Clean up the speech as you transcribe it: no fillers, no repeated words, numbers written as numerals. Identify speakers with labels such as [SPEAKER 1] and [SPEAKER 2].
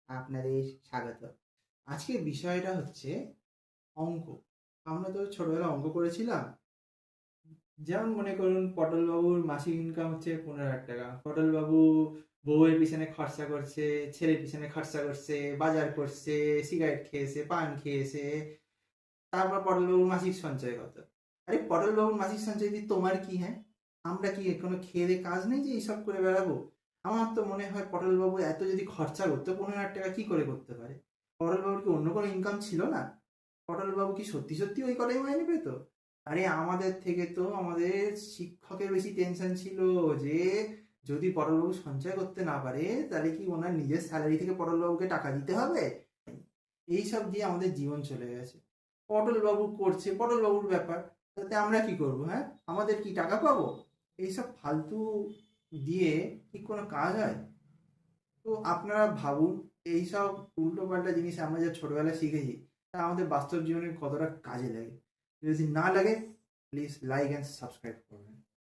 [SPEAKER 1] আপনাদের স্বাগত। আজকের বিষয়টা হচ্ছে অঙ্ক। আমরা তো ছোটবেলায় অঙ্ক করেছিলাম। যেমন মনে করুন পটলবাবুর মাসিক ইনকাম হচ্ছে 15,000 টাকা। পটলবাবু বউয়ের পিছনে খরচা করছে, ছেলের পিছনে খরচা করছে, বাজার করছে, সিগারেট খেয়েছে, পান খেয়েছে। তারপর পটলবাবুর মাসিক সঞ্চয় কত? আরে পটলবাবুর মাসিক সঞ্চয় দিয়ে তোমার কি? হ্যাঁ, আমরা কি কোনো খেয়ে দেয়ে কাজ নেই যে এইসব করে বেড়াবো? আমার তো মনে হয় পটলবাবু এত যদি খরচা করতো 15,000 টাকা কি করে করতে পারে? পটলবাবুর কি অন্য কোনো ইনকাম ছিল না? পটলবাবু কি সত্যি সত্যি ওই কটাই মাইনে পেত? আরে আমাদের থেকে তো আমাদের শিক্ষকের বেশি টেনশন ছিল যে যদি পটলবাবু সঞ্চয় করতে না পারে তাহলে কি ওনার নিজের স্যালারি থেকে পটলবাবুকে টাকা দিতে হবে? এইসব দিয়ে আমাদের জীবন চলে গেছে। পটলবাবু করছে পটলবাবুর ব্যাপার, তাতে আমরা কি করব? হ্যাঁ, আমাদের কি টাকা পাবো? এইসব ফালতু দিয়ে কি কোনো কাজ হয়? তো আপনারা ভাবুন, এইসব উল্টোপাল্টা জিনিস আমরা যা ছোটবেলায় শিখেছি তা আমাদের বাস্তব জীবনে কতটা কাজে লাগে। যদি না লাগে প্লিজ লাইক অ্যান্ড সাবস্ক্রাইব করবেন।